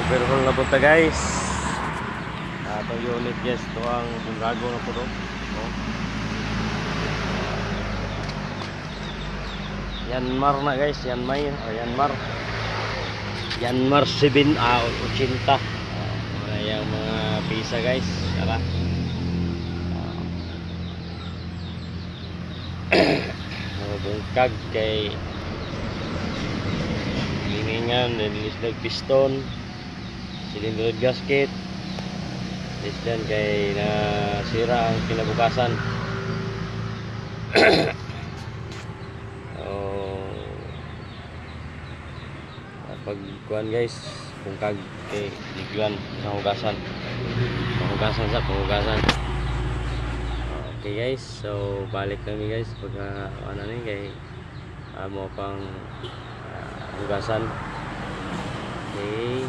overhaul na punta guys. Itong unit guys, ito ang bunrago na po doon. Yanmar na guys, Yanmar 80. Yung mga pisa guys. Tara. Bungkag kay liningan, nilinis piston, cylinder gasket. Then kay nasira ang kinabukasan. Pagkuhan guys, bungkag kay ligyan pangugasan okay guys, so balik kami guys pagka ano ni kay mo pang hugasan. Okay.